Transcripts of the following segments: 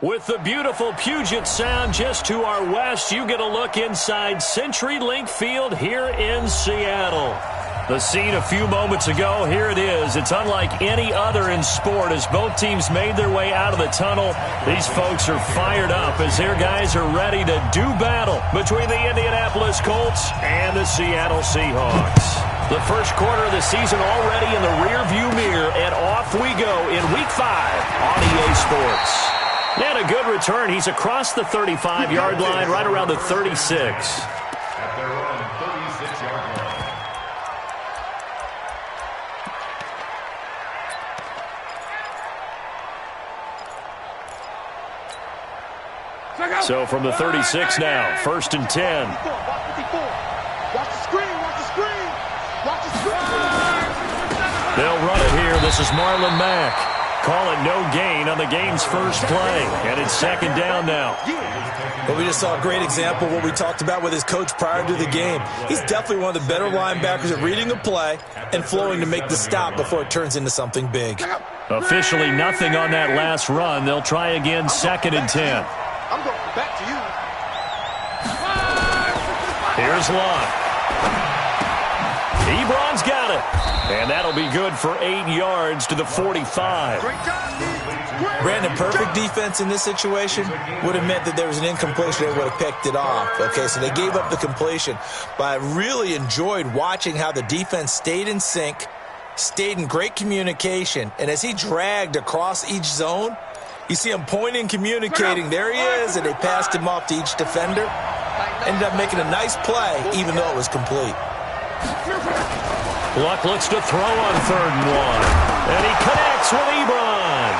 With the beautiful Puget Sound just to our west, you get a look inside CenturyLink Field here in Seattle. The scene a few moments ago, here it is. It's unlike any other in sport as both teams made their way out of the tunnel. These folks are fired up as their guys are ready to do battle between the Indianapolis Colts and the Seattle Seahawks. The first quarter of the season already in the rearview mirror, and off we go in Week 5 on EA Sports. And a good return. He's across the 35-yard line, right around the 36. At their own 36-yard line. So from the 36 now, 1st and 10. Watch the screen, watch the screen, watch the screen. They'll run it here. This is Marlon Mack. Call it no gain on the game's first play. And it's 2nd down now. Well, we just saw a great example of what we talked about with his coach prior to the game. He's definitely one of the better linebackers at reading a play and flowing to make the stop before it turns into something big. Officially nothing on that last run. They'll try again, 2nd and 10. I'm going back to you. Here's Lott. Ebron's got it. And that'll be good for 8 yards to the 45. Brandon, perfect defense in this situation would have meant that there was an incompletion. They would have picked it off. Okay, so they gave up the completion. But I really enjoyed watching how the defense stayed in sync, stayed in great communication. And as he dragged across each zone, you see him pointing, communicating. There he is, and they passed him off to each defender. Ended up making a nice play, even though it was complete. Luck looks to throw on 3rd and 1. And he connects with Ebron.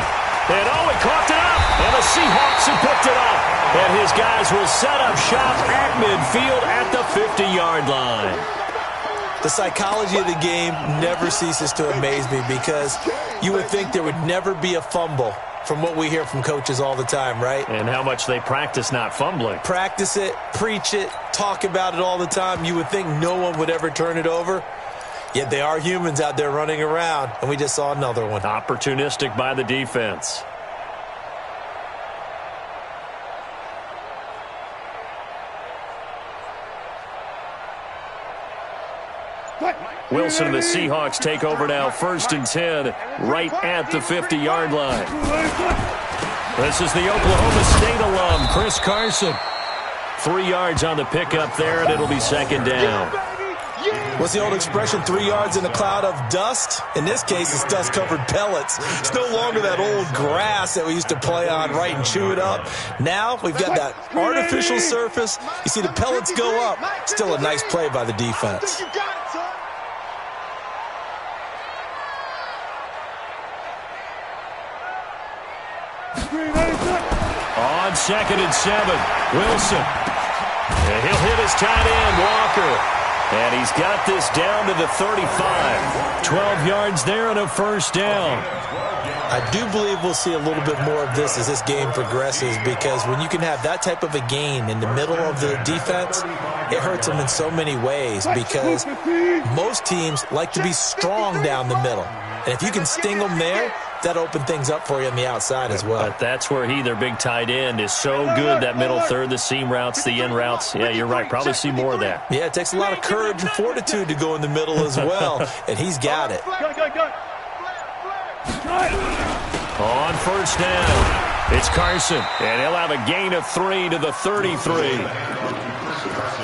And he caught it up. And the Seahawks have picked it up. And his guys will set up shop at midfield at the 50-yard line. The psychology of the game never ceases to amaze me because you would think there would never be a fumble from what we hear from coaches all the time, right? And how much they practice not fumbling. Practice it, preach it, talk about it all the time. You would think no one would ever turn it over. Yet they are humans out there running around, and we just saw another one. Opportunistic by the defense. Wilson and the Seahawks take over now, 1st and 10, right at the 50-yard line. This is the Oklahoma State alum, Chris Carson. 3 yards on the pickup there, and it'll be 2nd down. What's the old expression, 3 yards in a cloud of dust? In this case, it's dust-covered pellets. It's no longer that old grass that we used to play on, right, and chew it up. Now we've got that artificial surface. You see the pellets go up. Still a nice play by the defense. On 2nd and 7, Wilson. And he'll hit his tight end, Walker. And he's got this down to the 35. 12 yards there and a 1st down. I do believe we'll see a little bit more of this as this game progresses because when you can have that type of a gain in the middle of the defense, it hurts them in so many ways because most teams like to be strong down the middle. And if you can sting them there, that open things up for you on the outside as well. But that's where their big tight end, is so good, that middle third, the seam routes, the in routes. Yeah, you're right. Probably see more of that. Yeah, it takes a lot of courage and fortitude to go in the middle as well, and he's got it. On 1st down, it's Carson, and he'll have a gain of 3 to the 33.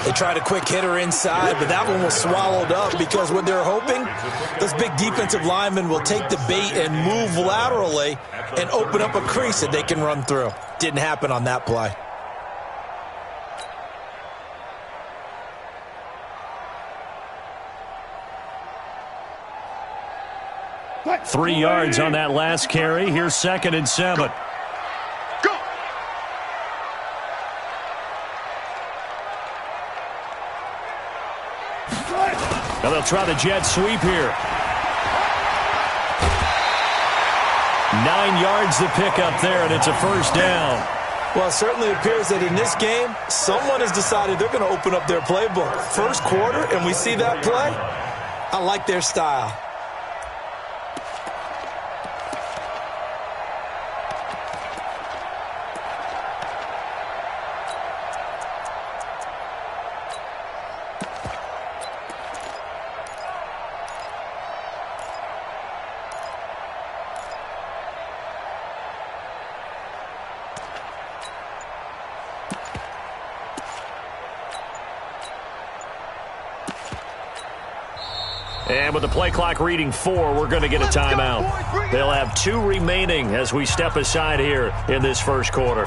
They tried a quick hitter inside, but that one was swallowed up because what they're hoping, those big defensive linemen will take the bait and move laterally and open up a crease that they can run through. Didn't happen on that play. Three yards on that last carry. Here's 2nd and 7. Now they'll try the jet sweep here. 9 yards to pick up there, and it's a 1st down. Well, it certainly appears that in this game, someone has decided they're going to open up their playbook. First quarter, and we see that play. I like their style. And with the play clock reading 4, we're going to get a timeout. They'll have 2 remaining as we step aside here in this first quarter.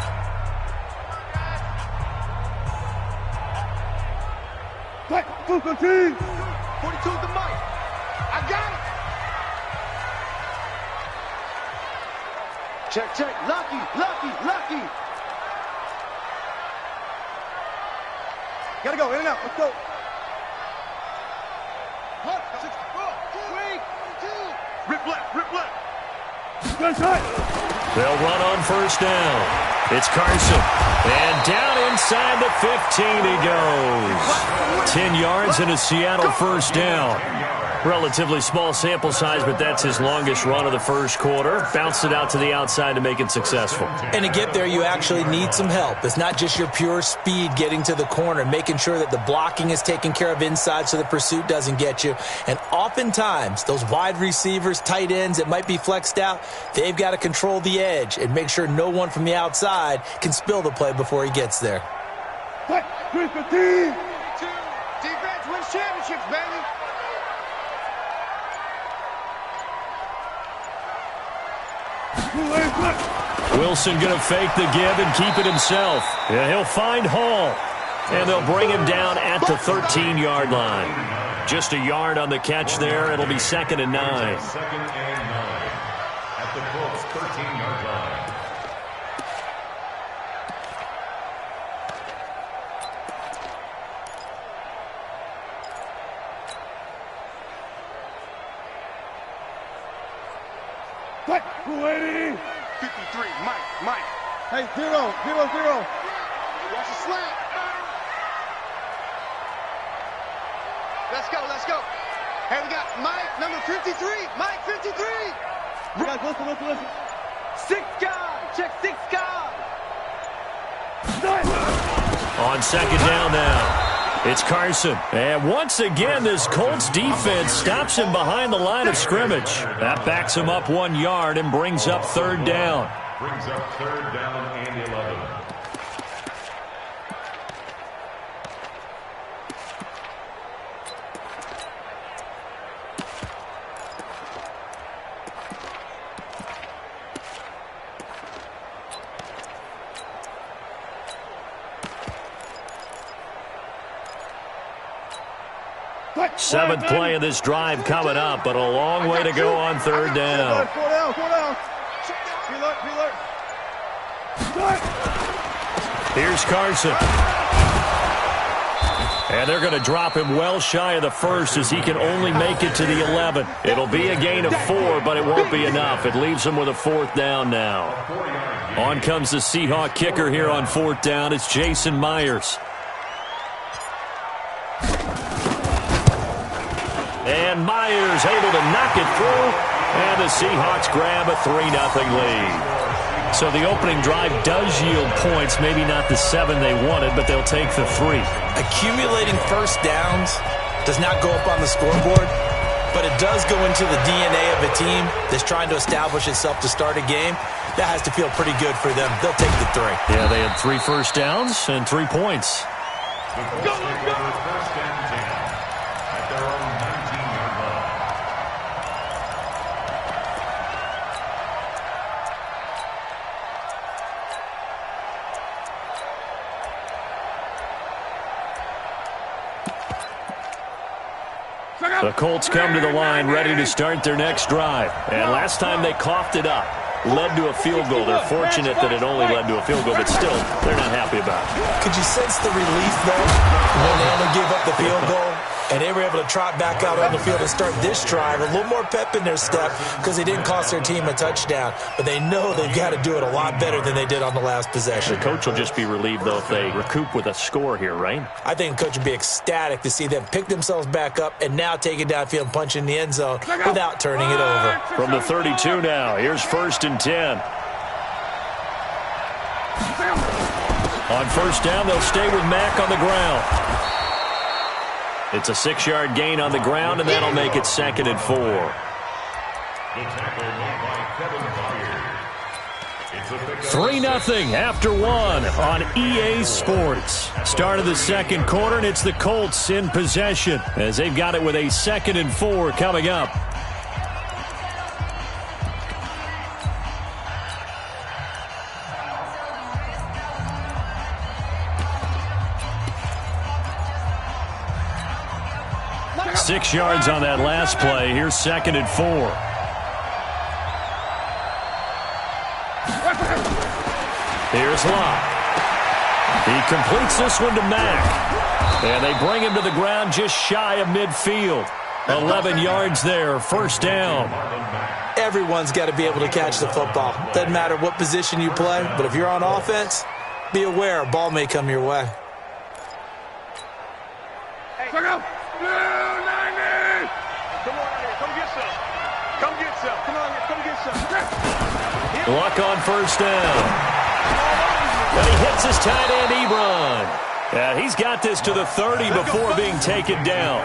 Back, 42 the mic. I got it. Check. Lucky. Gotta go, in and out. Let's go. Hut, 6, 4, 3, 2. Rip left. Good shot. They'll run on first down. It's Carson. And down inside the 15 he goes. 10 yards and a Seattle first down. Relatively small sample size, but that's his longest run of the first quarter. Bounced it out to the outside to make it successful. And to get there, you actually need some help. It's not just your pure speed getting to the corner, making sure that the blocking is taken care of inside so the pursuit doesn't get you. And oftentimes, those wide receivers, tight ends that might be flexed out, they've got to control the edge and make sure no one from the outside can spill the play before he gets there. 3-15. Defense wins championships, baby. Wilson going to fake the give and keep it himself. Yeah, he'll find Hall. And they'll bring him down at the 13-yard line. Just a yard on the catch there. It'll be 2nd and 9. 2nd and 9 at the Colts 13-yard line. Back, 280. 53, Mike. Hey, 0. Watch the slant. Let's go. Hey, we got Mike, number 53. Mike, 53. Listen. 6 guys. Check 6 guys. On 2nd down now. It's Carson. And once again, this Colts defense stops him behind the line of scrimmage. That backs him up 1 yard and brings up 3rd down. Brings up 3rd down and 11. Seventh play of this drive coming up, but a long way to go on 3rd down. 4 down. Preload. Here's Carson. And they're going to drop him well shy of the 1st as he can only make it to the 11. It'll be a gain of 4, but it won't be enough. It leaves him with a 4th down now. On comes the Seahawk kicker here on 4th down. It's Jason Myers. And Myers able to knock it through. And the Seahawks grab a 3-0 lead. So the opening drive does yield points. Maybe not the 7 they wanted, but they'll take the 3. Accumulating first downs does not go up on the scoreboard, but it does go into the DNA of a team that's trying to establish itself to start a game. That has to feel pretty good for them. They'll take the 3. Yeah, they had 3 first downs and 3 points. Go! First and 10 at their own 19-yard line. The Colts come to the line ready to start their next drive. And last time they coughed it up, led to a field goal. They're fortunate that it only led to a field goal, but still, they're not happy about it. Could you sense the relief, though, when they only gave up the field goal? And they were able to trot back out on the field and start this drive. A little more pep in their step because they didn't cost their team a touchdown. But they know they've got to do it a lot better than they did on the last possession. The coach will just be relieved, though, if they recoup with a score here, right? I think the coach would be ecstatic to see them pick themselves back up and now take it downfield and punch in the end zone without turning it over. From the 32 now, here's 1st and 10. On first down, they'll stay with Mack on the ground. It's a 6-yard gain on the ground, and that'll make it 2nd and 4. The tackle made by Kevin Byers. 3-0 after one on EA Sports. Start of the second quarter, and it's the Colts in possession as they've got it with a 2nd and 4 coming up. Six yards on that last play. Here's 2nd and 4. Here's Locke. He completes this one to Mack. And they bring him to the ground just shy of midfield. 11 yards there, 1st down. Everyone's got to be able to catch the football. Doesn't matter what position you play, but if you're on offense, be aware a ball may come your way. Hey, go! Luck on 1st down. And he hits his tight end, Ebron. And he's got this to the 30 before being taken down.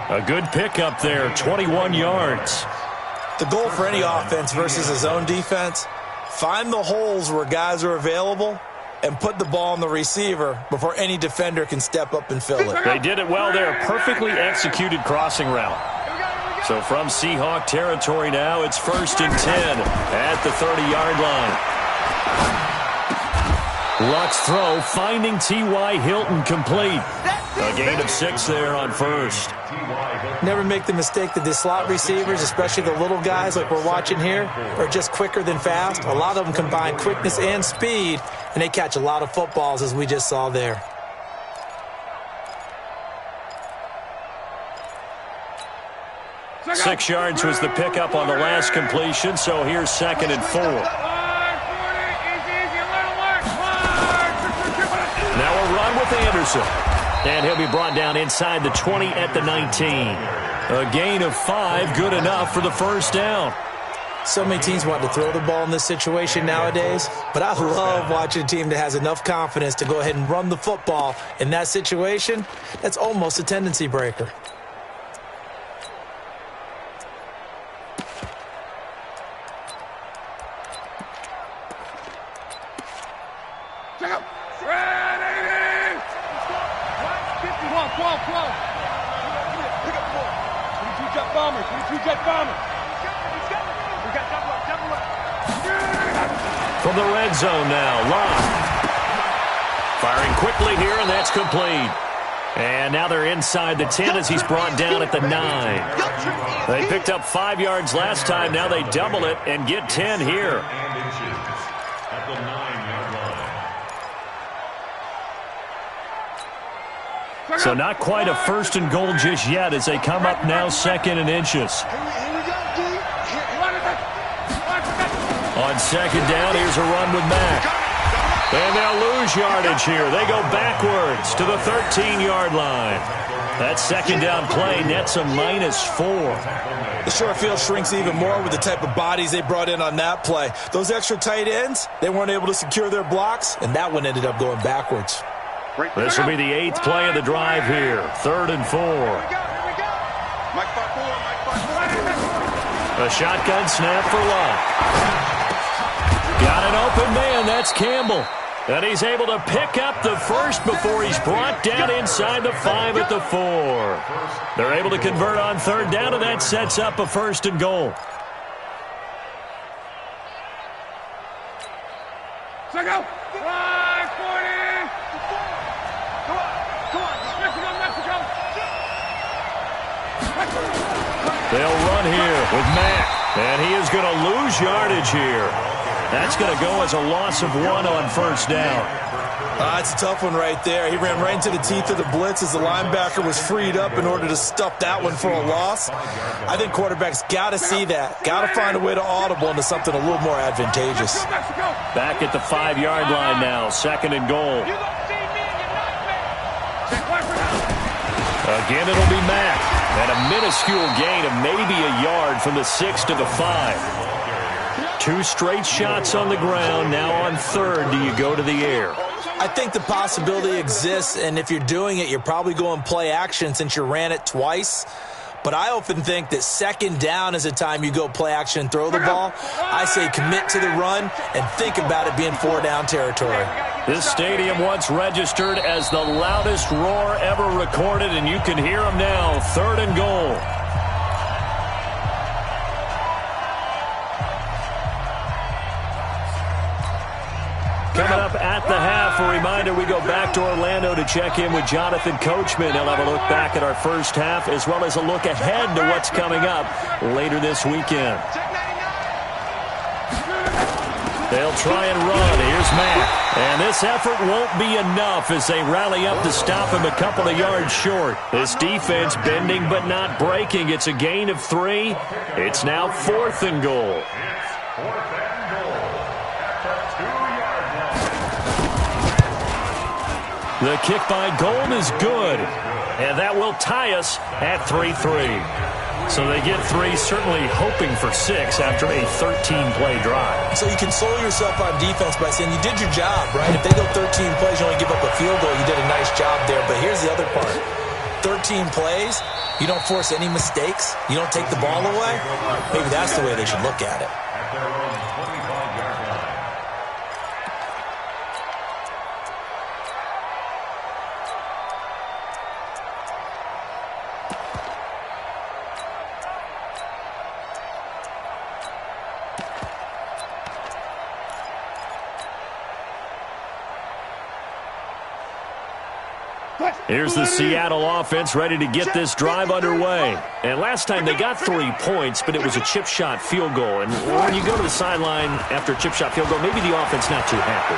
A good pickup there, 21 yards. The goal for any offense versus his own defense, find the holes where guys are available and put the ball on the receiver before any defender can step up and fill it. They did it well there. Perfectly executed crossing route. So from Seahawk territory now, it's 1st and 10 at the 30-yard line. Luck's throw finding T.Y. Hilton complete. A gain of 6 there on 1st. Never make the mistake that the slot receivers, especially the little guys like we're watching here, are just quicker than fast. A lot of them combine quickness and speed, and they catch a lot of footballs, as we just saw there. Six yards was the pickup on the last completion, so here's 2nd and 4. Now a run with Anderson. And he'll be brought down inside the 20 at the 19. A gain of 5, good enough for the 1st down. So many teams want to throw the ball in this situation nowadays, but I love watching a team that has enough confidence to go ahead and run the football. In that situation, that's almost a tendency breaker. From the red zone now, Locke. Firing quickly here, and that's complete. And now they're inside the 10 as he's brought down at the 9. They picked up 5 yards last time. Now they double it and get 10 here. At the 9-yard line. So not quite a 1st and goal just yet as they come up now 2nd and inches. On 2nd down, here's a run with Mack. And they'll lose yardage here. They go backwards to the 13-yard line. That 2nd down play nets a -4. The short field shrinks even more with the type of bodies they brought in on that play. Those extra tight ends, they weren't able to secure their blocks, and that one ended up going backwards. This will be the 8th play of the drive here. 3rd and 4. A shotgun snap for Luck. Got an open man. That's Campbell. And he's able to pick up the 1st before he's brought down inside the 5 at the 4. They're able to convert on 3rd down, and that sets up a 1st and goal. They'll run here with Mack, and he is going to lose yardage here. That's going to go as a loss of 1 on 1st down. It's a tough one right there. He ran right into the teeth of the blitz as the linebacker was freed up in order to stuff that one for a loss. I think quarterbacks got to see that. Got to find a way to audible into something a little more advantageous. Back at the 5-yard line now, 2nd and goal. Again, it'll be Mack. And a minuscule gain of maybe a yard from the 6 to the 5. 2 straight shots on the ground. Now on 3rd, do you go to the air? I think the possibility exists, and if you're doing it, you're probably going play action since you ran it twice. But I often think that second down is a time you go play action and throw the ball. I say commit to the run and think about it being 4-down territory. This stadium once registered as the loudest roar ever recorded, and you can hear them now. 3rd and goal. Coming up at the half, a reminder, we go back to Orlando to check in with Jonathan Coachman. He'll have a look back at our first half as well as a look ahead to what's coming up later this weekend. They'll try and run. Here's Mack. And this effort won't be enough as they rally up to stop him a couple of yards short. This defense bending but not breaking. It's a gain of 3. It's now 4th and goal. The kick by Gold is good, and that will tie us at 3-3. So they get 3, certainly hoping for 6 after a 13-play drive. So you console yourself on defense by saying you did your job, right? If they go 13 plays, you only give up a field goal, you did a nice job there. But here's the other part. 13 plays, you don't force any mistakes, you don't take the ball away. Maybe that's the way they should look at it. Here's the Seattle offense ready to get this drive underway. And last time they got 3 points, but it was a chip shot field goal. And when you go to the sideline after a chip shot field goal, maybe the offense not too happy.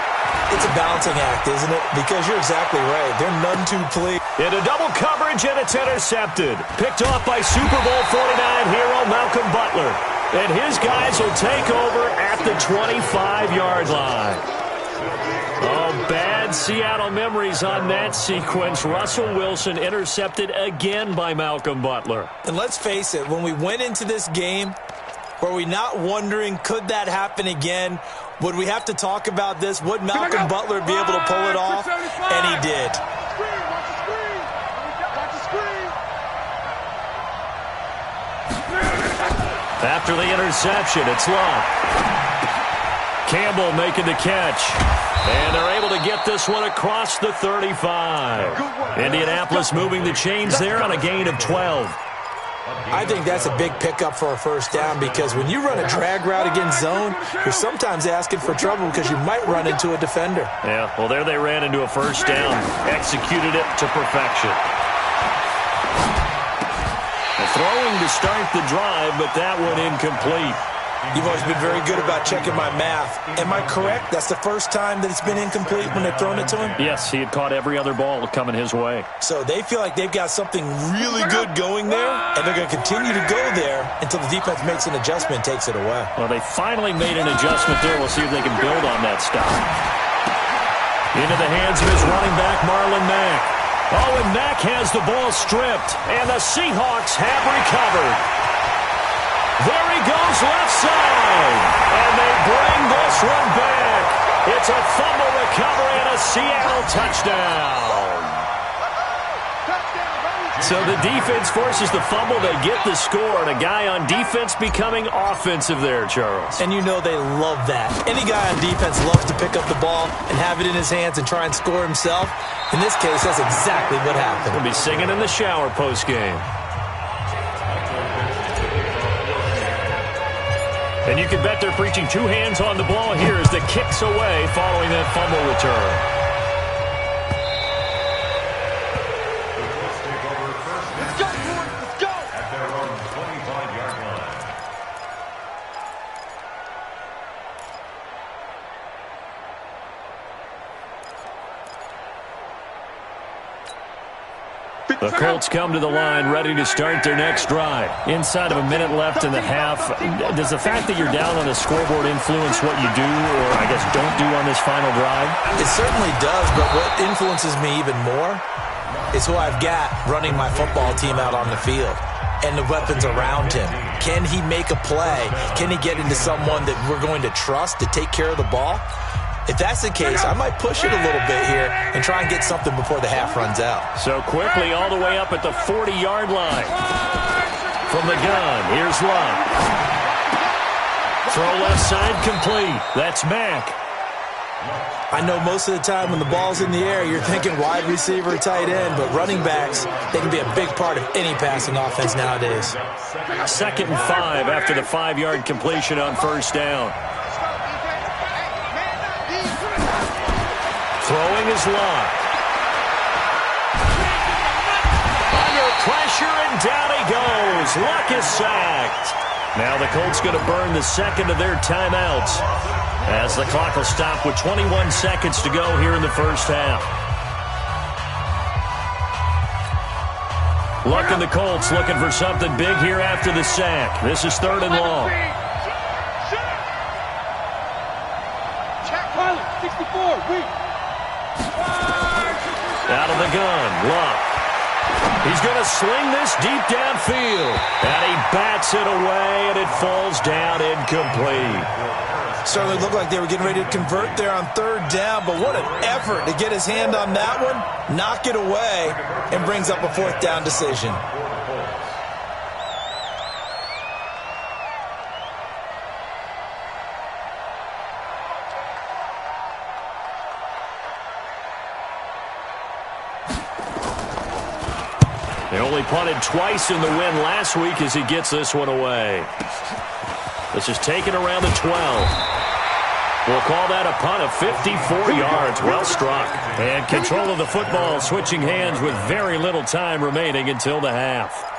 It's a balancing act, isn't it? Because you're exactly right. They're none too pleased. Into double coverage, and it's intercepted. Picked off by Super Bowl 49 hero Malcolm Butler. And his guys will take over at the 25-yard line. Oh, bad Seattle memories on that sequence. Russell Wilson intercepted again by Malcolm Butler. And let's face it, when we went into this game, were we not wondering, could that happen again? Would we have to talk about this? Would Malcolm Butler be able to pull it off? And he did. After the interception, it's Love. Campbell making the catch. And they're able to get this one across the 35. Indianapolis moving the chains there on a gain of 12. I think that's a big pickup for a first down because when you run a drag route against zone, you're sometimes asking for trouble because you might run into a defender. Yeah, well, there they ran into a first down. Executed it to perfection. Throwing to start the drive, but that one incomplete. You've always been very good about checking my math. Am I correct? That's the first time that it's been incomplete when they've thrown it to him? Yes, he had caught every other ball coming his way. So they feel like they've got something really good going there, and they're going to continue to go there until the defense makes an adjustment and takes it away. Well, they finally made an adjustment there. We'll see if they can build on that stop. Into the hands of his running back, Marlon Mack. Oh, and Mack has the ball stripped, and the Seahawks have recovered. There he goes left side, and they bring this one back. It's a fumble recovery and a Seattle touchdown. So the defense forces the fumble. They get the score, and a guy on defense becoming offensive there, Charles. And you know they love that. Any guy on defense loves to pick up the ball and have it in his hands and try and score himself. In this case, that's exactly what happened. We'll be singing in the shower postgame. And you can bet they're preaching 2 hands on the ball here as the kick's away following that fumble return. The Colts come to the line ready to start their next drive. Inside of a minute left in the half, does the fact that you're down on the scoreboard influence what you do or, I guess, don't do on this final drive? It certainly does, but what influences me even more is who I've got running my football team out on the field and the weapons around him. Can he make a play? Can he get into someone that we're going to trust to take care of the ball? If that's the case, I might push it a little bit here and try and get something before the half runs out. So quickly all the way up at the 40-yard line. From the gun, here's Luck. Throw left side complete. That's Mack. I know most of the time when the ball's in the air, you're thinking wide receiver, tight end, but running backs, they can be a big part of any passing offense nowadays. 2nd and 5 after the 5-yard completion on first down. Throwing is Luck. Under pressure, and down he goes. Luck is sacked. Now the Colts going to burn the second of their timeouts, as the clock will stop with 21 seconds to go here in the first half. Luck and the Colts looking for something big here after the sack. This is 3rd and long. Out of the gun, Luck. He's going to sling this deep downfield. And he bats it away, and it falls down incomplete. Certainly looked like they were getting ready to convert there on 3rd down, but what an effort to get his hand on that one, knock it away, and brings up a 4th down decision. They only punted twice in the win last week as he gets this one away. This is taken around the 12. We'll call that a punt of 54 yards. Well struck. And control of the football switching hands with very little time remaining until the half.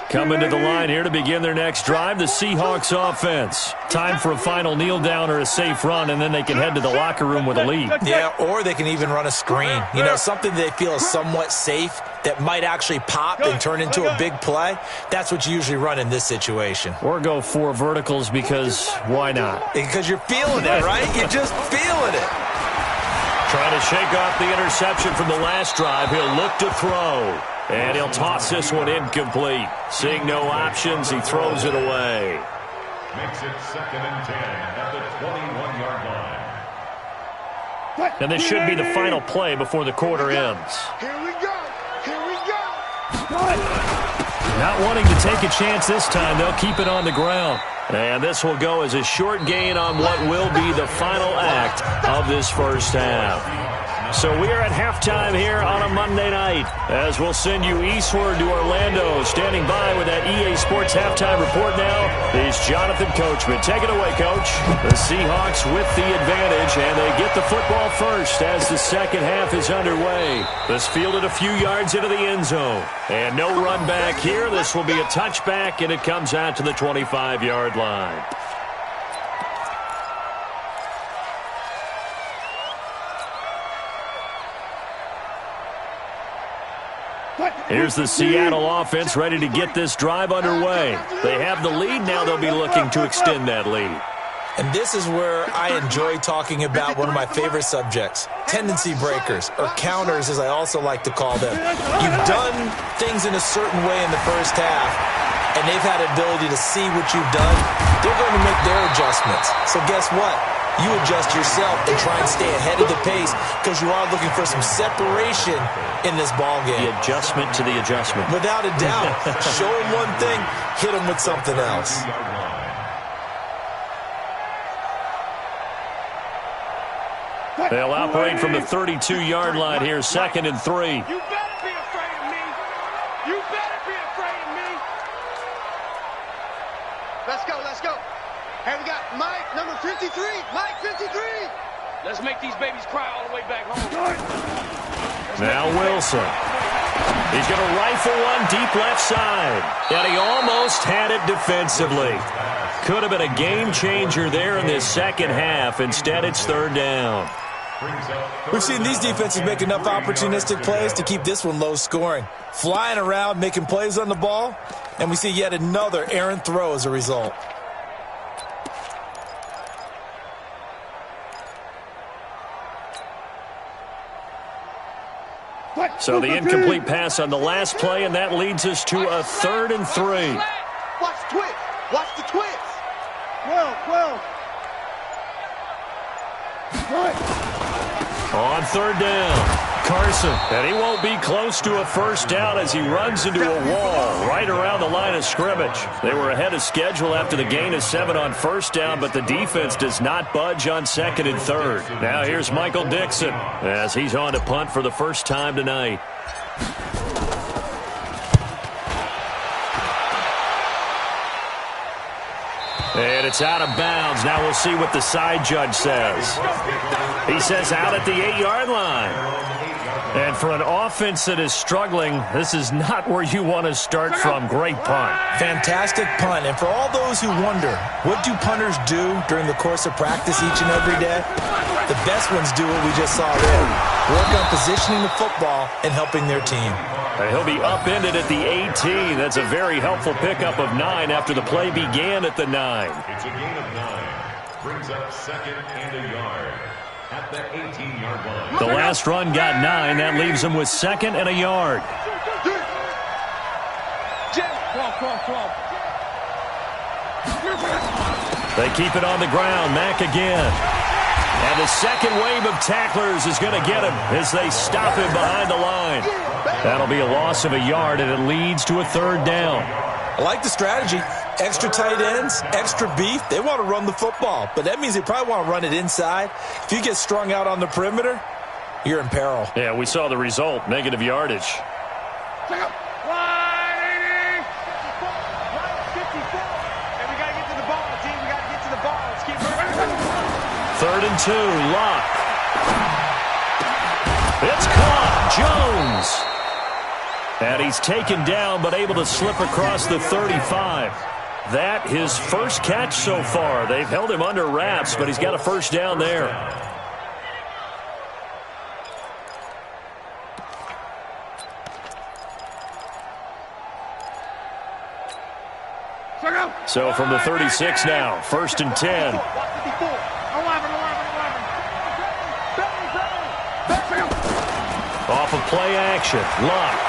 Coming to the line here to begin their next drive, the Seahawks offense. Time for a final kneel down or a safe run, and then they can head to the locker room with a lead. Yeah, or they can even run a screen. You know, something they feel is somewhat safe that might actually pop and turn into a big play. That's what you usually run in this situation. Or go 4 verticals because why not? Because you're feeling it, right? You're just feeling it. Trying to shake off the interception from the last drive. He'll look to throw. And he'll toss this one incomplete. Seeing no options, he throws it away. Makes it 2nd and 10 at the 21-yard line. And this should be the final play before the quarter ends. Here we go. Here we go. Not wanting to take a chance this time, they'll keep it on the ground. And this will go as a short gain on what will be the final act of this first half. So we are at halftime here on a Monday night, as we'll send you eastward to Orlando. Standing by with that EA Sports halftime report now is Jonathan Coachman. Take it away, Coach. The Seahawks with the advantage, and they get the football first as the second half is underway. This fielded a few yards into the end zone. And no run back here. This will be a touchback, and it comes out to the 25-yard line. Here's the Seattle offense ready to get this drive underway. They have the lead. Now they'll be looking to extend that lead. And this is where I enjoy talking about one of my favorite subjects, tendency breakers, or counters as I also like to call them. You've done things in a certain way in the first half, and they've had the ability to see what you've done. They're going to make their adjustments. So guess what? You adjust yourself and try and stay ahead of the pace because you are looking for some separation in this ball game. The adjustment to the adjustment. Without a doubt. Show them one thing, hit them with something else. They'll operate from the 32-yard line here, 2nd and 3. You better be afraid of me. You better be afraid of me. Let's go, let's go. Hey, we got Mike, number 53. Mike, 53. Let's make these babies cry all the way back home. Now Wilson. He's going to rifle one deep left side. And he almost had it defensively. Could have been a game changer there in this second half. Instead, it's 3rd down. We've seen these defenses make enough opportunistic plays to keep this one low scoring. Flying around, making plays on the ball, and we see yet another errant throw as a result. So the incomplete pass on the last play, and that leads us to a 3rd and 3. Watch the twist. Watch the twist. 12. On 3rd down, Carson, and he won't be close to a first down as he runs into a wall right around the line of scrimmage. They were ahead of schedule after the gain of 7 on 1st down, but the defense does not budge on 2nd and 3rd. Now here's Michael Dixon as he's on to punt for the first time tonight. And it's out of bounds. Now we'll see what the side judge says. He says out at the 8-yard line. And for an offense that is struggling, this is not where you want to start from. Great punt. Fantastic punt. And for all those who wonder, what do punters do during the course of practice each and every day? The best ones do what we just saw there. Work on positioning the football and helping their team. And he'll be upended at the 18. That's a very helpful pickup of 9 after the play began at the 9. It's a gain of 9. Brings up 2nd and a yard at the 18-yard line. The last run got 9. That leaves him with 2nd and a yard. They keep it on the ground. Mack again. And the second wave of tacklers is going to get him as they stop him behind the line. That'll be a loss of a yard, and it leads to a 3rd down. I like the strategy. Extra tight ends, extra beef. They want to run the football, but that means they probably want to run it inside. If you get strung out on the perimeter, you're in peril. Yeah, we saw the result, negative yardage. Check up. 180. 54. And we got to get to the ball, team. We got to get to the ball. Let's keep moving. 3rd and 2, Locke. It's caught, Jones. And he's taken down, but able to slip across the 35. That his first catch so far. They've held him under wraps, but he's got a first down there. So from the 36 now, 1st and 10. Off of play action, Locke.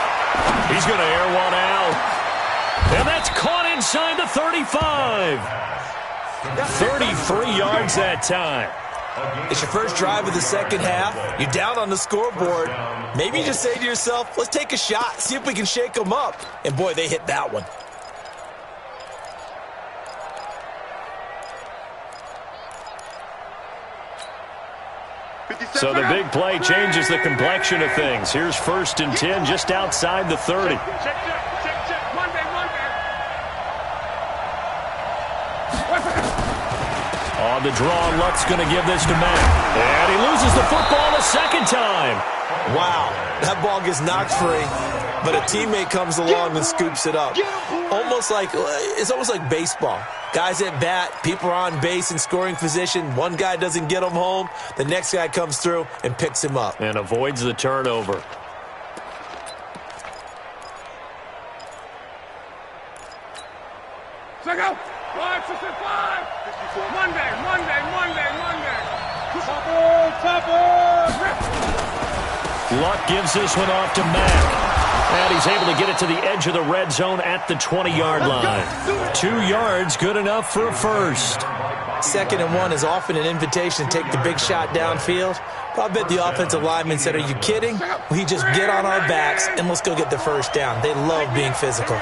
He's going to air one out. And that's caught inside the 35. 33 yards that time. It's your first drive of the second half. You're down on the scoreboard. Maybe you just say to yourself, let's take a shot, see if we can shake them up. And boy, they hit that one. So the big play changes the complexion of things. Here's 1st and 10 just outside the 30. Check. Monday. On the draw, Luck's going to give this to Mack. And he loses the football a second time. Wow, that ball gets knocked free, but a teammate comes along and scoops it up. It's almost like baseball. Guys at bat, people are on base in scoring position. One guy doesn't get him home. The next guy comes through and picks him up. And avoids the turnover. Check out. 565. Monday. Luck gives this one off to Mack. And he's able to get it to the edge of the red zone at the 20-yard line. 2 yards, good enough for a first. 2nd and 1 is often an invitation to take the big shot downfield. But I bet the offensive lineman said, are you kidding? We just get on our backs and let's go get the first down. They love being physical.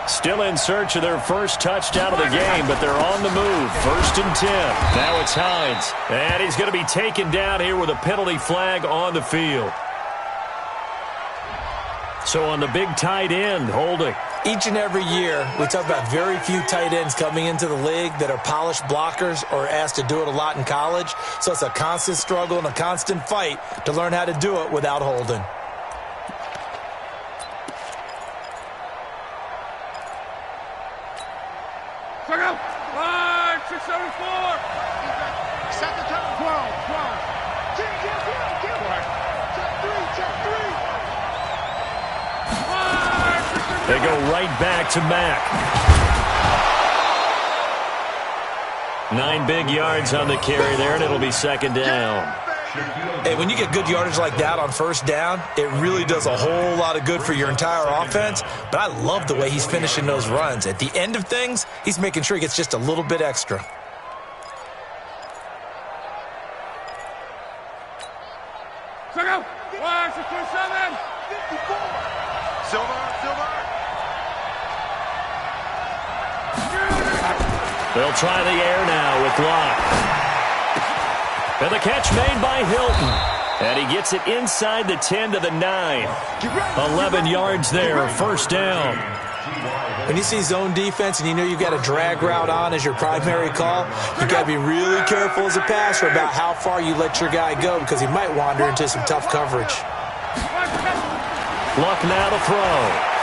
Still in search of their first touchdown of the game, but they're on the move. 1st and 10. Now it's Hines. And he's going to be taken down here with a penalty flag on the field. So on the big tight end, holding. Each and every year, we talk about very few tight ends coming into the league that are polished blockers or asked to do it a lot in college. So it's a constant struggle and a constant fight to learn how to do it without holding. Check out. 674. Second time. 12. Check 3. They go right back to Mack. 9 big yards on the carry there, and it'll be 2nd down. Hey, when you get good yardage like that on first down, it really does a whole lot of good for your entire offense. But I love the way he's finishing those runs. At the end of things, he's making sure he gets just a little bit extra. Silver. They'll try the air now with Locke. And the catch made by Hilton. And he gets it inside the 10 to the 9. 11 yards there, first down. When you see zone defense and you know you've got a drag route on as your primary call, you've got to be really careful as a passer about how far you let your guy go because he might wander into some tough coverage. Luck now to throw.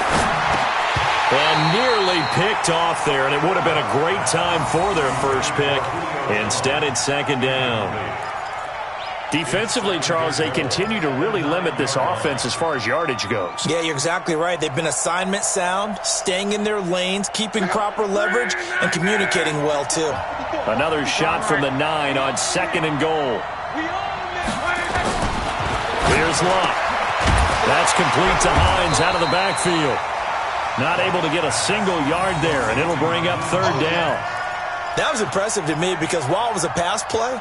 And nearly picked off there, and it would have been a great time for their first pick. Instead, it's second down. Defensively, Charles, they continue to really limit this offense as far as yardage goes. Yeah, you're exactly right. They've been assignment sound, staying in their lanes, keeping proper leverage, and communicating well, too. Another shot from the 9 on second and goal. Here's Luck. That's complete to Hines out of the backfield. Not able to get a single yard there, and it'll bring up third down. That was impressive to me because while it was a pass play,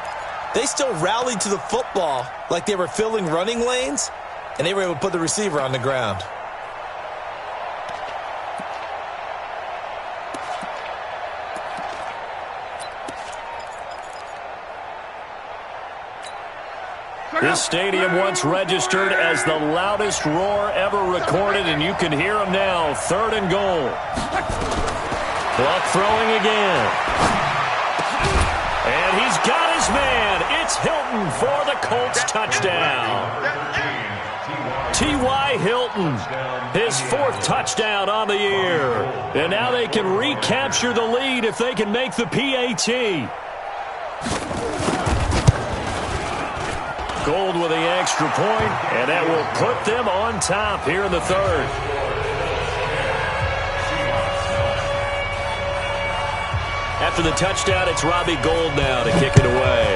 they still rallied to the football like they were filling running lanes, and they were able to put the receiver on the ground. This stadium once registered as the loudest roar ever recorded, and you can hear him now. Third and goal. Luck throwing again. And he's got his man. It's Hilton for the Colts touchdown. T.Y. Hilton, his 4th touchdown on the year. And now they can recapture the lead if they can make the PAT. Gold with the extra point, and that will put them on top here in the third. After the touchdown, it's Robbie Gould now to kick it away.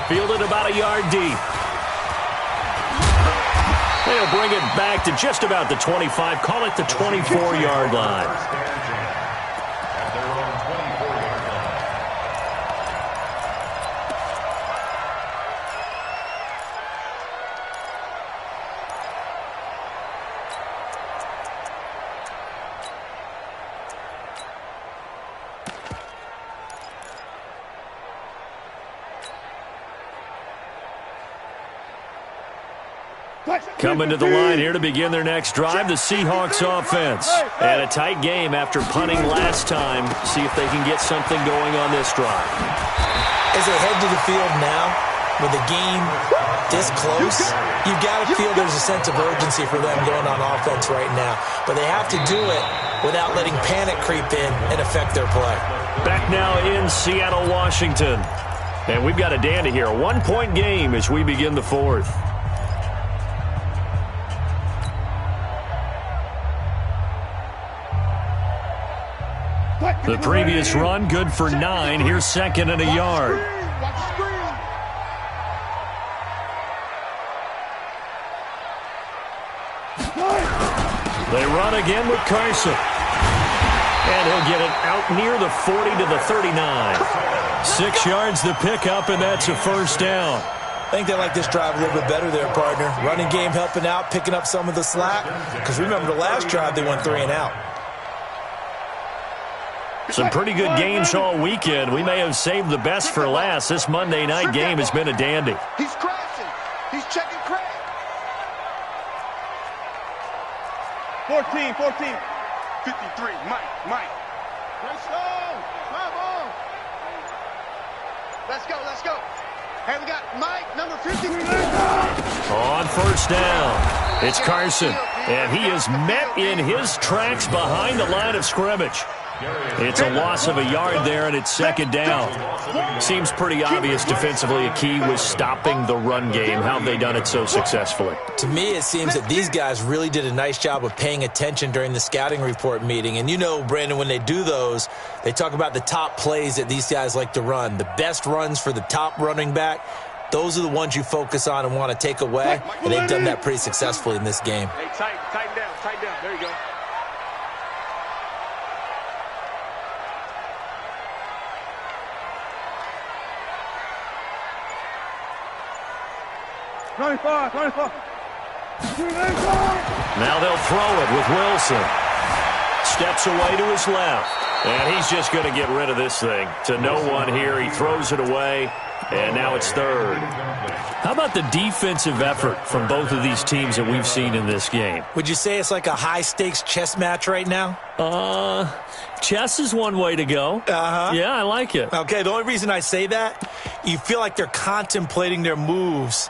Fielded about a yard deep. They'll bring it back to just about the 25, call it the 24-yard line. Coming to the line here to begin their next drive, the Seahawks offense. And a tight game after punting last time. See if they can get something going on this drive. As they head to the field now, with the game this close, you've got to feel there's a sense of urgency for them going on offense right now. But they have to do it without letting panic creep in and affect their play. Back now in Seattle, Washington. And we've got a dandy here. A 1-point game as we begin the fourth. The previous run, good for 9. Here's second and a yard. They run again with Carson. And he'll get it out near the 40 to the 39. 6 yards the pickup, and that's a first down. I think they like this drive a little bit better there, partner. Running game helping out, picking up some of the slack. Because remember the last drive, they went 3 and out. Some pretty good games all weekend. We may have saved the best for last. This Monday night game has been a dandy. He's crashing. He's checking crash. 14. 53. Mike. Let's go. Come on. Let's go. Hey, we got Mike, number 53. On first down, it's Carson. And he is met in his tracks behind the line of scrimmage. It's a loss of a yard there, and it's second down. Seems pretty obvious defensively a key was stopping the run game. How have they done it so successfully? To me, it seems that these guys really did a nice job of paying attention during the scouting report meeting. And you know, Brandon, when they do those, they talk about the top plays that these guys like to run. The best runs for the top running back, those are the ones you focus on and want to take away. And they've done that pretty successfully in this game. Hey, tighten down. There you go. Now they'll throw it with Wilson. Steps away to his left. And he's just going to get rid of this thing. To no one here. He throws it away. And now it's third. How about the defensive effort from both of these teams that we've seen in this game? Would you say it's like a high-stakes chess match right now? Chess is one way to go. Yeah, I like it. Okay, the only reason I say that, you feel like they're contemplating their moves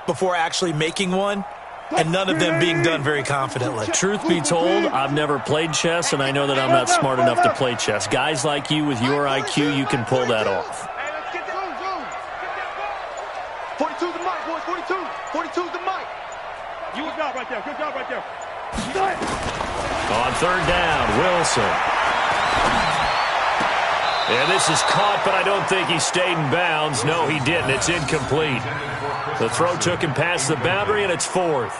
before actually making one, and none of them being done very confidently. Truth be told, I've never played chess, and I know that I'm not smart enough to play chess. Guys like you with your IQ, you can pull that off. 42's the mic, boys. 42. 42's the mic. Good job right there. Good job right there. On third down, Wilson. And this is caught, but I don't think he stayed in bounds. No, he didn't. It's incomplete. The throw took him past the boundary, and it's fourth.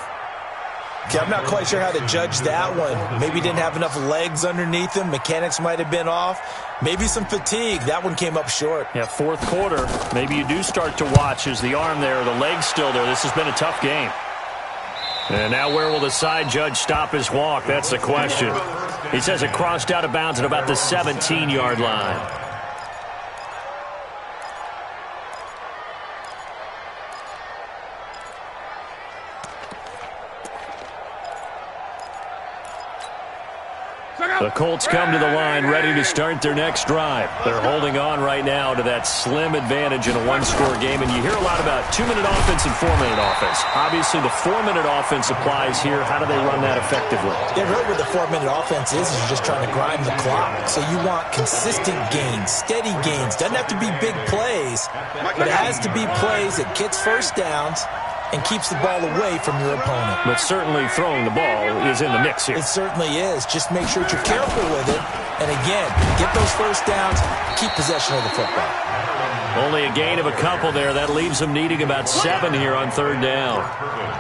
Okay, I'm not quite sure how to judge that one. Maybe didn't have enough legs underneath him. Mechanics might have been off. Maybe some fatigue. That one came up short. Yeah, fourth quarter. Maybe you do start to watch as the arm there, the leg's still there. This has been a tough game. And now where will the side judge stop his walk? That's the question. He says it crossed out of bounds at about the 17-yard line. The Colts come to the line ready to start their next drive. They're holding on right now to that slim advantage in a one-score game. And you hear a lot about 2-minute offense and 4-minute offense. Obviously, the 4-minute offense applies here. How do they run that effectively? Yeah, really what the 4-minute offense is you're just trying to grind the clock. So you want consistent gains, steady gains. Doesn't have to be big plays, but it has to be plays that gets first downs and keeps the ball away from your opponent. But certainly throwing the ball is in the mix here. It certainly is. Just make sure that you're careful with it. And again, get those first downs, keep possession of the football. Only a gain of a couple there. That leaves them needing about 7 here on third down.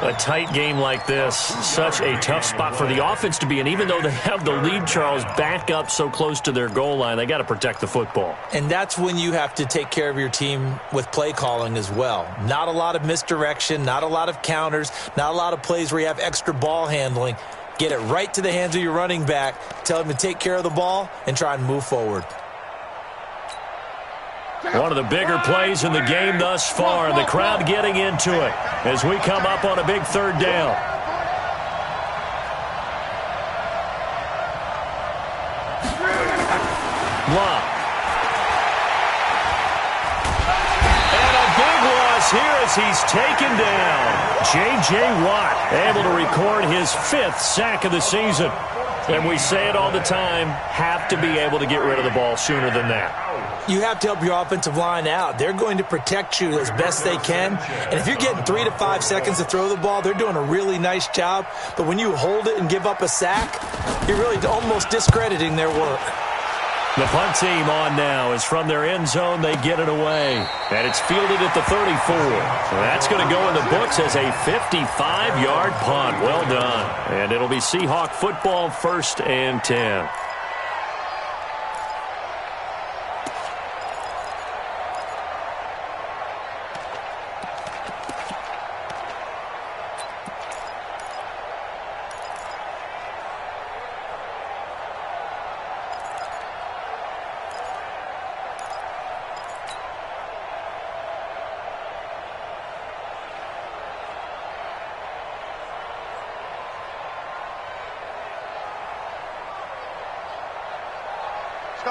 A tight game like this, such a tough spot for the offense to be in. Even though they have the lead, Charles, back up so close to their goal line, they got to protect the football. And that's when you have to take care of your team with play calling as well. Not a lot of misdirection, not a lot of counters, not a lot of plays where you have extra ball handling. Get it right to the hands of your running back, tell him to take care of the ball, and try and move forward. One of the bigger plays in the game thus far, and the crowd getting into it as we come up on a big third down. Block. And a big loss here as he's taken down. J.J. Watt able to record his 5th sack of the season. And we say it all the time, have to be able to get rid of the ball sooner than that. You have to help your offensive line out. They're going to protect you as best they can. And if you're getting 3 to 5 seconds to throw the ball, they're doing a really nice job. But when you hold it and give up a sack, you're really almost discrediting their work. The punt team on now is from their end zone. They get it away. And it's fielded at the 34. So that's going to go in the books as a 55-yard punt. Well done. And it'll be Seahawk football, 1st and 10.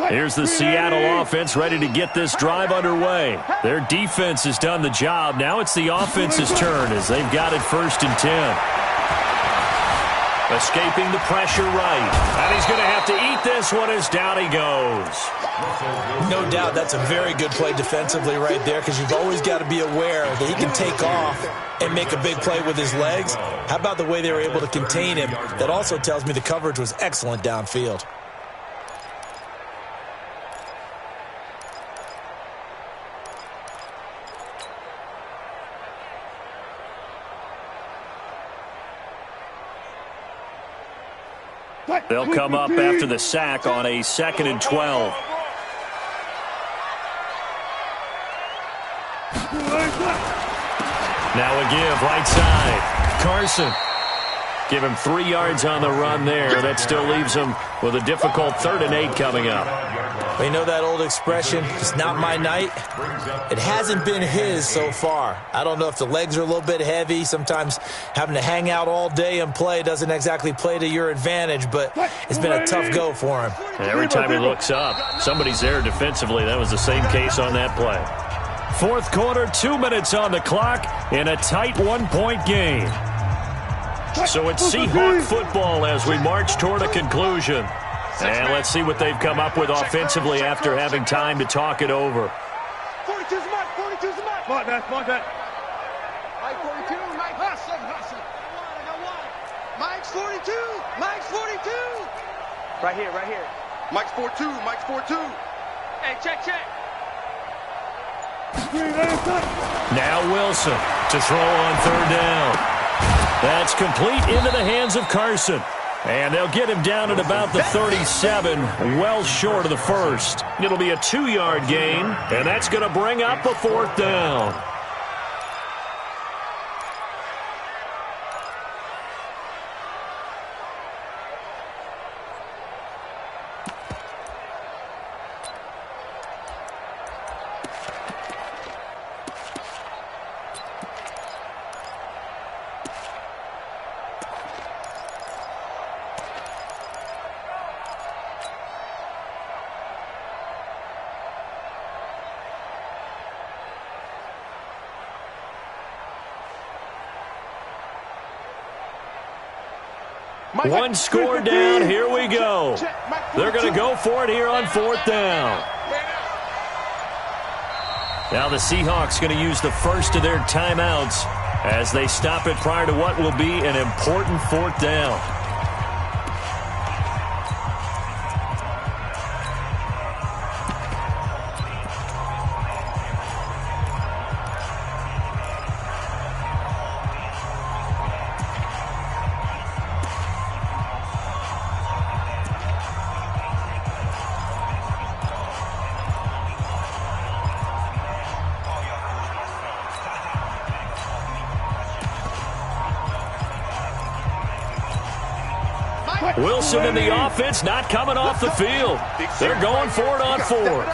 Here's the Seattle offense ready to get this drive underway. Their defense has done the job. Now it's the offense's turn as they've got it 1st and 10. Escaping the pressure right. And he's going to have to eat this one as down he goes. No doubt that's a very good play defensively right there, because you've always got to be aware that he can take off and make a big play with his legs. How about the way they were able to contain him? That also tells me the coverage was excellent downfield. They'll come up after the sack on a 2nd and 12. Now a give, right side. Carson. Give him 3 yards on the run there. That still leaves him with a difficult 3rd and 8 coming up. Well, you know that old expression, it's not my night? It hasn't been his so far. I don't know if the legs are a little bit heavy. Sometimes having to hang out all day and play doesn't exactly play to your advantage, but it's been a tough go for him. And every time he looks up, somebody's there defensively. That was the same case on that play. 4th quarter, 2 minutes on the clock in a tight 1-point game. So it's Seahawk football as we march toward a conclusion. And let's see what they've come up with offensively after having time to talk it over. 42's Mike, 42's Mike. Mark that, mark that. Mike 42, Mike hustle. I got one. Mike's 42, Mike's 42. Right here. Mike's 42, Mike's 42. Hey, check. Now Wilson to throw on 3rd down. That's complete into the hands of Carson. And they'll get him down at about the 37, well short of the 1st. It'll be a 2-yard gain, and that's going to bring up a 4th down. One score down, here we go. They're going to go for it here on 4th down. Now the Seahawks going to use the first of their timeouts as they stop it prior to what will be an important 4th down. Wilson in the offense, not coming off the field. They're going for it on 4th.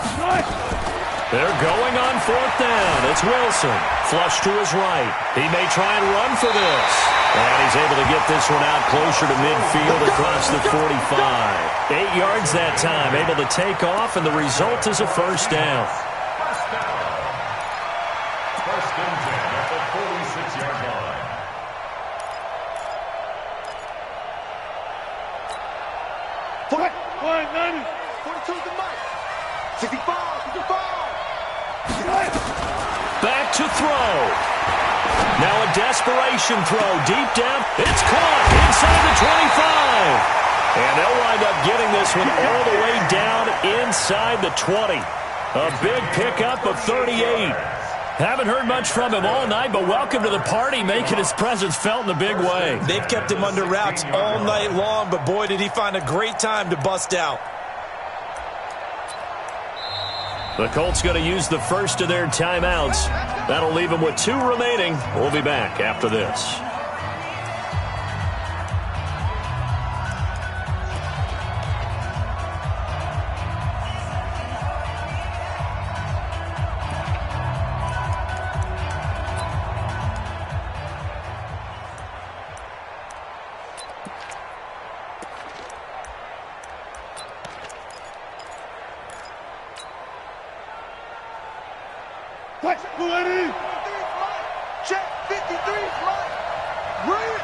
They're going on 4th down. It's Wilson. Flush to his right. He may try and run for this. And he's able to get this one out closer to midfield across the 45. 8 yards that time. Able to take off, and the result is a 1st down. First and 10 at the 46-yard line. Fine, 90. 42's the Mike. 65. Back to throw. Now a desperation throw deep down. It's caught inside the 25. And they'll wind up getting this one all the way down inside the 20. A big pickup of 38. Haven't heard much from him all night, but welcome to the party, making his presence felt in a big way. They've kept him under wraps all night long, but boy, did he find a great time to bust out. The Colts going to use the first of their timeouts. That'll leave them with 2 remaining. We'll be back after this. Check 53's Mike. Brilliant.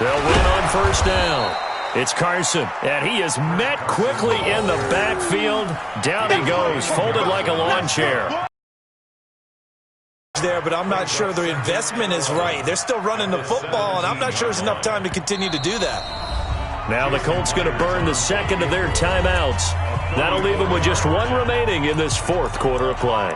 They'll run on first down. It's Carson, and he is met quickly in the backfield. Down he goes, folded like a lawn chair. There, but I'm not sure the investment is right. They're still running the football, and I'm not sure there's enough time to continue to do that. Now the Colts going to burn the second of their timeouts. That'll leave them with just one remaining in this fourth quarter of play.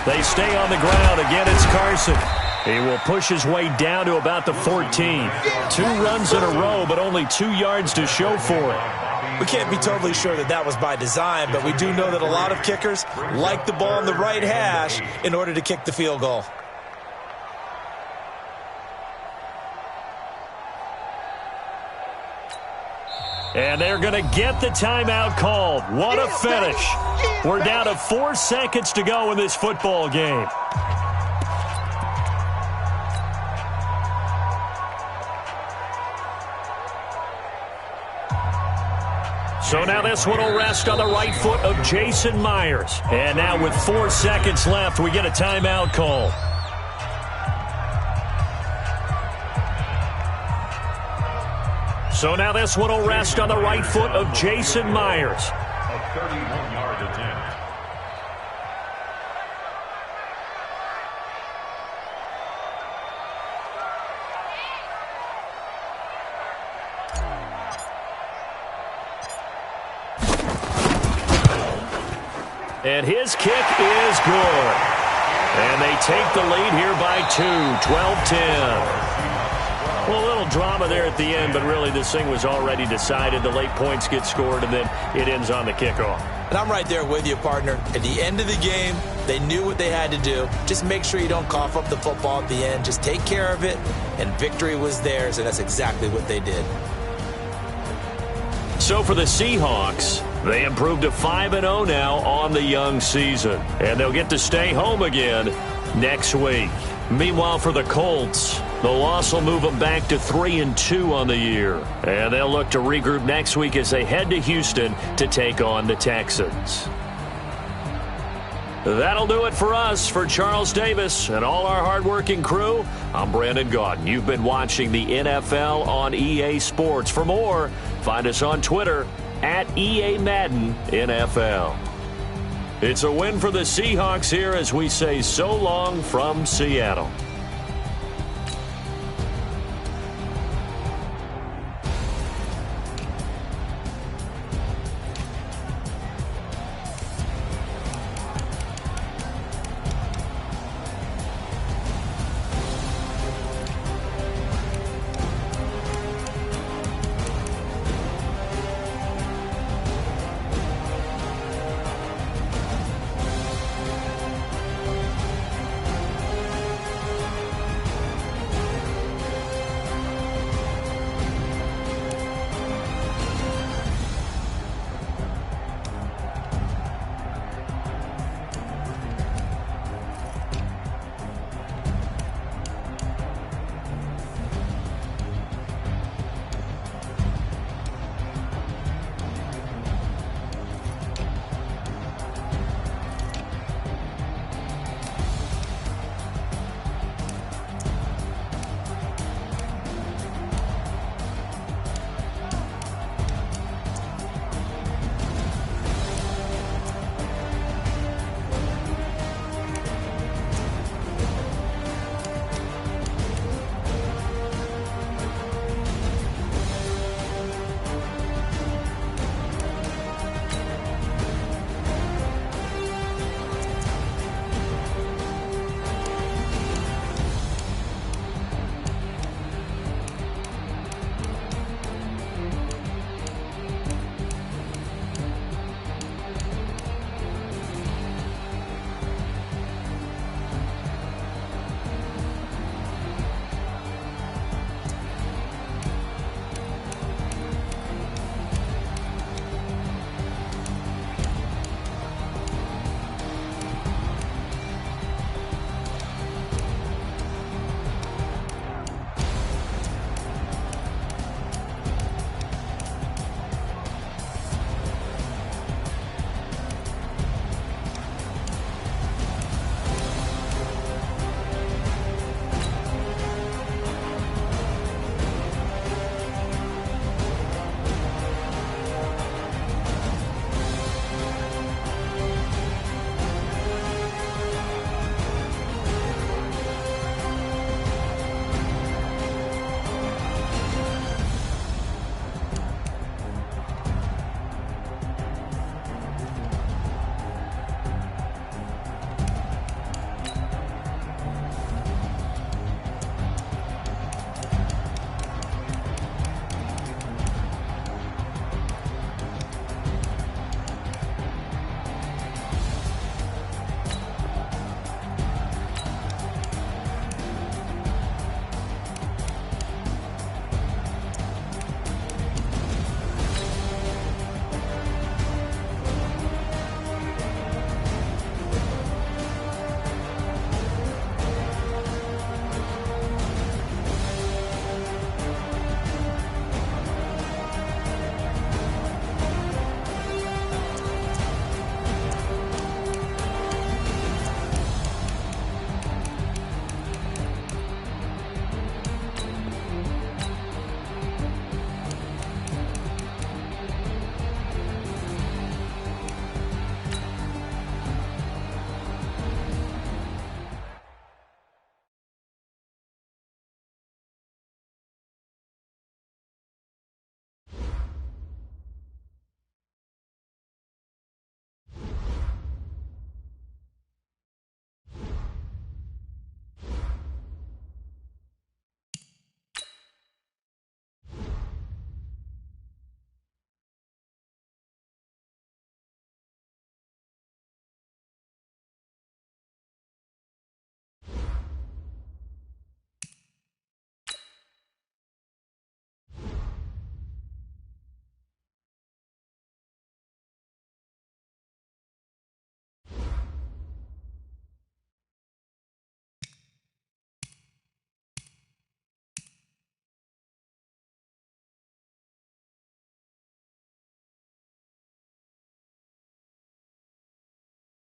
They stay on the ground. Again, it's Carson. He will push his way down to about the 14. 2 runs in a row, but only 2 yards to show for it. We can't be totally sure that that was by design, but we do know that a lot of kickers like the ball in the right hash in order to kick the field goal. And they're going to get the timeout called. What a finish. We're down to 4 seconds to go in this football game. So now this one will rest on the right foot of Jason Myers. And now with 4 seconds left, we get a timeout call. So now this one will rest on the right foot of Jason Myers. A 31-yard attempt. And his kick is good. And they take the lead here by 2, 12-10. Well, a little drama there at the end, but really this thing was already decided. The late points get scored, and then it ends on the kickoff. And I'm right there with you, partner. At the end of the game, they knew what they had to do. Just make sure you don't cough up the football at the end. Just take care of it, and victory was theirs, and that's exactly what they did. So for the Seahawks, they improved to 5-0 now on the young season. And they'll get to stay home again next week. Meanwhile, for the Colts, the loss will move them back to 3-2 on the year. And they'll look to regroup next week as they head to Houston to take on the Texans. That'll do it for us. For Charles Davis and all our hardworking crew, I'm Brandon Gaudin. You've been watching the NFL on EA Sports. For more, find us on Twitter at EA Madden NFL. It's a win for the Seahawks here as we say so long from Seattle.